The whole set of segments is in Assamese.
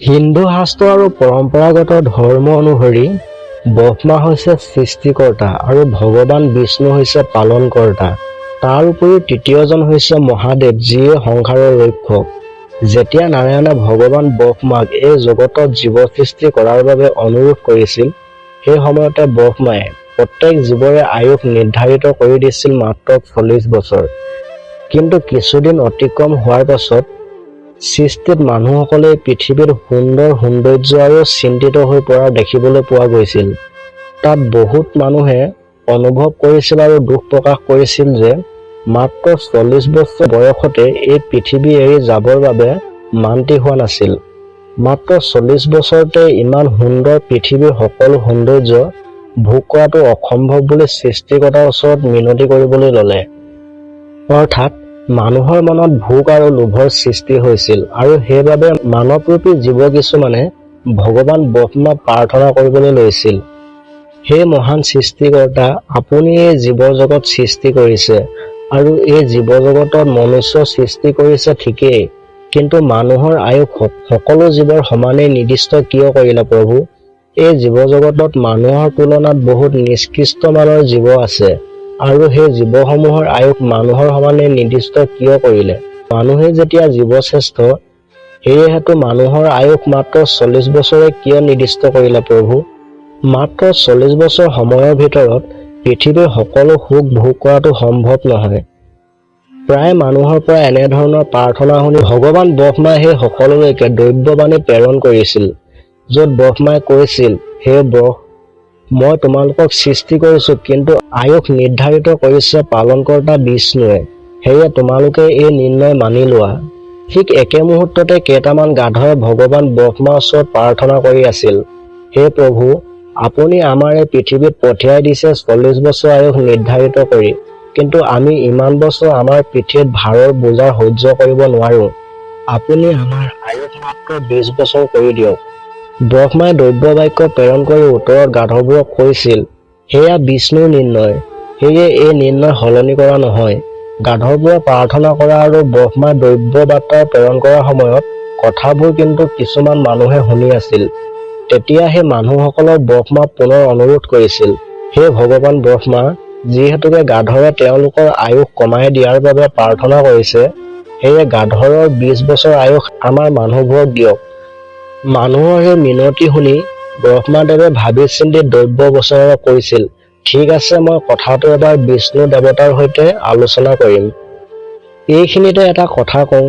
হিন্দু শাস্ত্ৰ আৰু পৰম্পৰাগত ধৰ্ম অনুসৰি ব্ৰহ্মা হৈছে সৃষ্টিকৰ্তা আৰু ভগৱান বিষ্ণু হৈছে পালনকৰ্তা। তাৰ উপৰি তৃতীয়জন হৈছে মহাদেৱ, যিয়ে সংসাৰৰ ৰক্ষক। যেতিয়া নাৰায়ণে ভগৱান ব্ৰহ্মাক এই জগতত জীৱ সৃষ্টি কৰাৰ বাবে অনুৰোধ কৰিছিল, সেই সময়তে ব্ৰহ্মাই প্ৰত্যেক জীৱৰে আয়ুস নিৰ্ধাৰিত কৰি দিছিল মাত্ৰ 40 বছৰ। কিন্তু কিছুদিন অতিক্ৰম হোৱাৰ পাছত সৃষ্টিত মানুহসকলে পৃথিৱীৰ সুন্দৰ সৌন্দৰ্য আৰু চিন্তিত হৈ পৰা দেখিবলৈ পোৱা গৈছিল। তাত বহুত মানুহে অনুভৱ কৰিছিল আৰু দুখ প্ৰকাশ কৰিছিল যে মাত্ৰ 40 বছৰ বয়সতে এই পৃথিৱী এৰি যাবৰ বাবে মান্তি হোৱা নাছিল। মাত্ৰ 40 বছৰতে ইমান সুন্দৰ পৃথিৱীৰ সকলো সৌন্দৰ্য ভোগ কৰাটো অসম্ভৱ বুলি সৃষ্টিকৰ্তাৰ ওচৰত মিনতি কৰিবলৈ ল'লে। অৰ্থাৎ মানুহৰ মনত ভোগ আৰু লোভৰ সৃষ্টি হৈছিল আৰু সেইবাবে মানৱৰূপী জীৱ কিছুমানে ভগৱান ব্ৰহ্মাক প্ৰাৰ্থনা কৰিবলৈ লৈছিল। হে মহান সৃষ্টিকৰ্তা, আপুনি এই জীৱ জগত সৃষ্টি কৰিছে আৰু এই জীৱ জগতত মনুষ্য সৃষ্টি কৰিছে ঠিকেই, কিন্তু মানুহৰ আয়ুস সকলো জীৱৰ সমানেই নিৰ্দিষ্ট কিয় কৰিলে প্ৰভু? এই জীৱ জগতত মানুহৰ তুলনাত বহুত নিকৃষ্ট মানৰ জীৱ আছে আৰু সেই জীৱসমূহৰ আয়ুস মানুহৰ সমানে নিৰ্দিষ্ট কিয় কৰিলে? মানুহে যেতিয়া জীৱশ্ৰেষ্ঠ, সেয়েহেতু মানুহৰ আয়ুস মাত্ৰ 40 বছৰে কিয় নিৰ্দিষ্ট কৰিলে প্ৰভু? মাত্ৰ 40 বছৰ সময়ৰ ভিতৰত পৃথিৱীৰ সকলো সুখ ভোগ কৰাটো সম্ভৱ নহয়। প্ৰায় মানুহৰ পৰা এনেধৰণৰ প্ৰাৰ্থনা শুনি ভগৱান ব্ৰহ্মাই সেই সকলোলৈকে দৈব্যবাণী প্ৰেৰণ কৰিছিল, য'ত ব্ৰহ্মাই কৈছিল, হে ব্ৰহ, মই তোমালোকক সৃষ্টি কৰিছো, কিন্তু আয়ুস নিৰ্ধাৰিত কৰিছে পালনকৰ্তা বিষ্ণুৱে, সেয়ে তোমালোকে এই নিৰ্ণয় মানি লোৱা। ঠিক একে মুহূৰ্ততে কেইটামান গাধই ভগৱান ব্ৰহ্মাৰ ওচৰত প্ৰাৰ্থনা কৰি আছিল, হে প্ৰভু, আপুনি আমাৰ এই পৃথিৱীত পঠিয়াই দিছে 40 বছৰ আয়ুস নিৰ্ধাৰিত কৰি, কিন্তু আমি ইমান বছৰ আমাৰ পিঠিত ভাৰৰ বোজা সহ্য কৰিব নোৱাৰো। আপুনি আমাৰ আয়ুস মাত্ৰ 20 বছৰ কৰি দিয়ক। ব্ৰহ্মাই দৈব্য বাক্য প্ৰেৰণ কৰি উত্তৰত গাধবোৰক কৈছিল, সেয়া বিষ্ণুৰ নিৰ্ণয়, সেয়ে এই নিৰ্ণয় সলনি কৰা নহয়। গাধবোৰে প্ৰাৰ্থনা কৰা আৰু ব্ৰহ্মাই দৈব্য বাৰ্তা প্ৰেৰণ কৰাৰ সময়ত কথাবোৰ কিন্তু কিছুমান মানুহে শুনি আছিল। তেতিয়া সেই মানুহসকলৰ ব্ৰহ্মাক পুনৰ অনুৰোধ কৰিছিল, হে ভগৱান ব্ৰহ্মা, যিহেতুকে গাধৰে তেওঁলোকৰ আয়ুস কমাই দিয়াৰ বাবে প্ৰাৰ্থনা কৰিছে, সেয়ে গাধৰৰ 20 বছৰ আয়ুস আমাৰ মানুহবোৰক দিয়ক। মানুহৰ সেই মিনতি শুনি ব্ৰহ্মাদেৱে ভাবি চিন্তি দৈব্য বচনেৰে কৈছিল, ঠিক আছে, মই কথাটো এবাৰ বিষ্ণু দেৱতাৰ সৈতে আলোচনা কৰিম। এইখিনিতে এটা কথা কওঁ,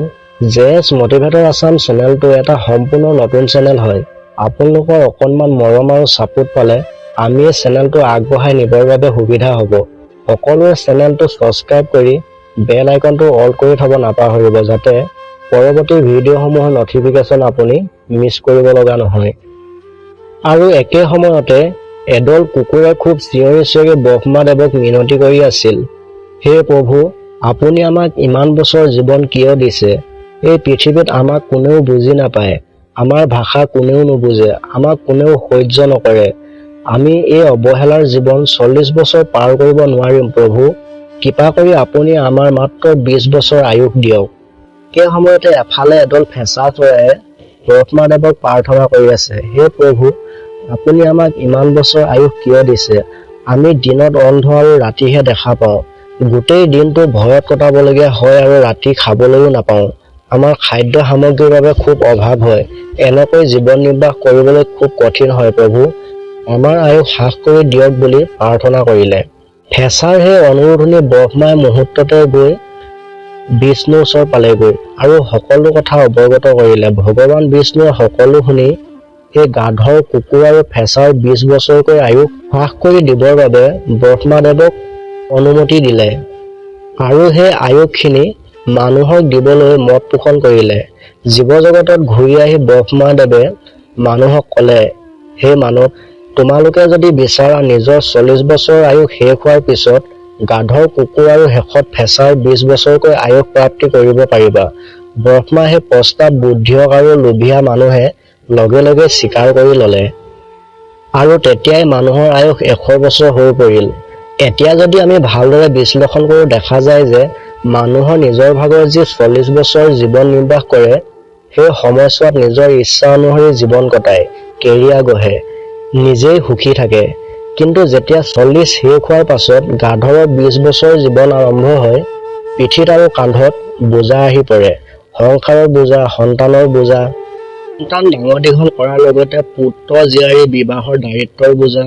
জেএছ মটিভেটৰ আছাম চেনেলটো এটা সম্পূৰ্ণ নতুন চেনেল হয়। আপোনালোকৰ অকণমান মৰম আৰু ছাপোৰ্ট পালে আমি এই চেনেলটো আগবঢ়াই নিবৰ বাবে সুবিধা হ'ব। সকলোৱে চেনেলটো ছাবস্ক্ৰাইব কৰি বেল আইকনটো অল কৰি থব নাপাহৰিব, যাতে পৰৱৰ্তী ভিডিঅ'সমূহৰ নটিফিকেশ্যন আপুনি মিছ কৰিব লগা নহয়। আৰু একে সময়তে এদল কুকুৰে খুব চিঞৰি চিঞৰি ব্ৰহ্মাদেৱক মিনতি কৰি আছিল, হে প্ৰভু, আপুনি আমাক ইমান বছৰ জীৱন কিয় দিছে? এই পৃথিৱীত আমাক কোনেও বুজি নাপায়, আমাৰ ভাষা কোনেও নুবুজে, আমাক কোনেও সহ্য নকৰে। আমি এই অৱহেলাৰ জীৱন 40 বছৰ পাৰ কৰিব নোৱাৰিম প্ৰভু, কৃপা কৰি আপুনি আমাৰ মাত্ৰ 20 বছৰ আয়ুস দিয়ক। সেই সময়তে এফালে এদল ফেঁচা চৰায়ে ব্ৰহ্মাদেৱক প্ৰাৰ্থনা কৰি আছে, হে প্ৰভু, আপুনি আমাক ইমান বছৰ আয়ুস কিয় দিছে? আমি দিনত অন্ধ আৰু ৰাতিহে দেখা পাওঁ। গোটেই দিনটো ভয়ত কটাবলগীয়া হয় আৰু ৰাতি খাবলৈও নাপাওঁ। আমাৰ খাদ্য সামগ্ৰীৰ বাবে খুব অভাৱ হয়। এনেকৈ জীৱন নিৰ্বাহ কৰিবলৈ খুব কঠিন হয় প্ৰভু, আমাৰ আয়ুস হ্ৰাস কৰি দিয়ক বুলি প্ৰাৰ্থনা কৰিলে। ফেঁচাৰ সেই অনুৰোধ শুনি ব্ৰহ্মাই মুহূৰ্ততে গৈ বিষ্ণুৰ ওচৰ পালেগৈ আৰু সকলো কথা অৱগত কৰিলে। ভগৱান বিষ্ণুৱে সকলো শুনি সেই গাধৰ, কুকুৰ আৰু ফেঁচাৰ 20 বছৰকৈ আয়ুস হ্ৰাস কৰি দিবৰ বাবে ব্ৰহ্মাদেৱক অনুমতি দিলে আৰু সেই আয়ুসখিনি মানুহক দিবলৈ মত পোষণ কৰিলে। জীৱ জগতত ঘূৰি আহি ব্ৰহ্মাদেৱে মানুহক ক'লে, হে মানৱ, তোমালোকে যদি বিচাৰা নিজৰ 40 বছৰ আয়ুস শেষ হোৱাৰ পিছত গাধৰ, কুকুৰ আৰু শেষত ফেঁচাৰ 20 বছৰকৈ আয়ুস প্ৰাপ্তি কৰিব পাৰিবা। ব্ৰহ্মাই সেই প্ৰস্তাৱ বুদ্ধিয়ক আৰু লোভীয়া মানুহে লগে লগে স্বীকাৰ কৰি ল'লে আৰু তেতিয়াই মানুহৰ আয়ুস 100 বছৰ হৈ পৰিল। এতিয়া যদি আমি ভালদৰে বিশ্লেষণ কৰোঁ, দেখা যায় যে মানুহৰ নিজৰ ভাগৰ যি 40 বছৰ জীৱন নিৰ্বাহ কৰে, সেই সময়ছোৱাত নিজৰ ইচ্ছা অনুসৰি জীৱন কটায়, কেৰিয়াৰ গঢ়ে, নিজেই সুখী থাকে। কিন্তু যেতিয়া 40 শেষ হোৱাৰ পাছত গাধৰৰ 20 বছৰ জীৱন আৰম্ভ হয়, পিঠিত আৰু কান্ধত বোজা আহি পৰে। সংসাৰৰ বোজা, সন্তানৰ বোজা, সন্তান ডাঙৰ দীঘল কৰাৰ লগতে পুত্ৰ জীয়াৰী বিবাহৰ দায়িত্বৰ বোজা।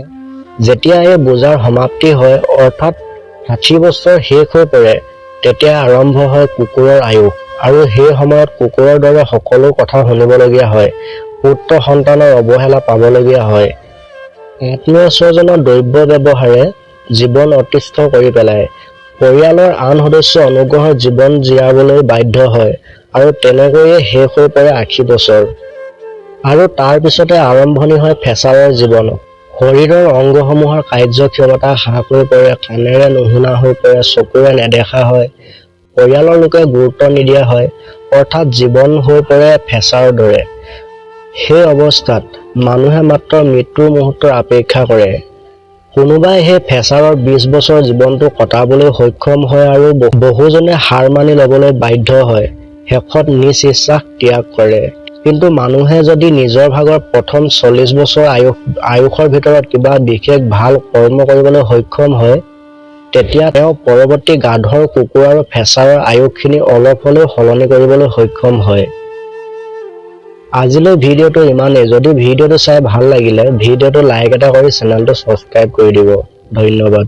যেতিয়া এই বোজাৰ সমাপ্তি হয়, অৰ্থাৎ 60 বছৰ শেষ হৈ পৰে, তেতিয়া আৰম্ভ হয় কুকুৰৰ আয়ুস। আৰু সেই সময়ত কুকুৰৰ দৰে সকলো কথা শুনিবলগীয়া হয়, পুত্ৰ সন্তানৰ অৱহেলা পাবলগীয়া হয়। আত্মীয় স্বজনৰ দ্ৰব্য ব্যৱহাৰে জীৱন অতিষ্ঠ কৰি পেলায়। পৰিয়ালৰ আন সদস্য অনুগ্ৰহৰ জীৱন জীয়াবলৈ বাধ্য হয় আৰু তেনেকৈয়ে শেষ হৈ পৰে 80 বছৰ। আৰু তাৰ পিছতে আৰম্ভণি হয় ফেচাৰৰ জীৱন। শৰীৰৰ অংগসমূহৰ কাৰ্যক্ষমতা হ্ৰাস হৈ পৰে, কাণেৰে নুশুনা হৈ পৰে, চকুৰে নেদেখা হয়, পৰিয়ালৰ লোকে গুৰুত্ব নিদিয়া হয়, অৰ্থাৎ জীৱন হৈ পৰে ফেচাৰৰ দৰে। সেই অৱস্থাত মানুহে মাত্ৰ মৃত্যুৰ মুহূৰ্তৰ অপেক্ষা কৰে। কোনোবাই সেই ফেচাৰৰ 20 বছৰ জীৱনটো কটাবলৈ সক্ষম হয় আৰু বহুজনে হাৰ মানি ল'বলৈ বাধ্য হয়, শেষত নিজ ইচ্ছাক ত্যাগ কৰে। কিন্তু মানুহে যদি নিজৰ ভাগৰ প্ৰথম 40 বছৰ আয়ুসৰ ভিতৰত কিবা বিশেষ ভাল কৰ্ম কৰিবলৈ সক্ষম হয়, তেতিয়া তেওঁ পৰৱৰ্তী গাধৰ, কুকুৰ আৰু ফেচাৰৰ আয়ুসখিনি অলপ হ'লেও সলনি কৰিবলৈ সক্ষম হয়। আজিলৈ ভিডিঅ'টো ইমানেই। যদি ভিডিঅ'টো চাই ভাল লাগিলে ভিডিঅ'টো লাইক এটা কৰি চেনেলটো ছাবস্ক্ৰাইব কৰি দিব। ধন্যবাদ।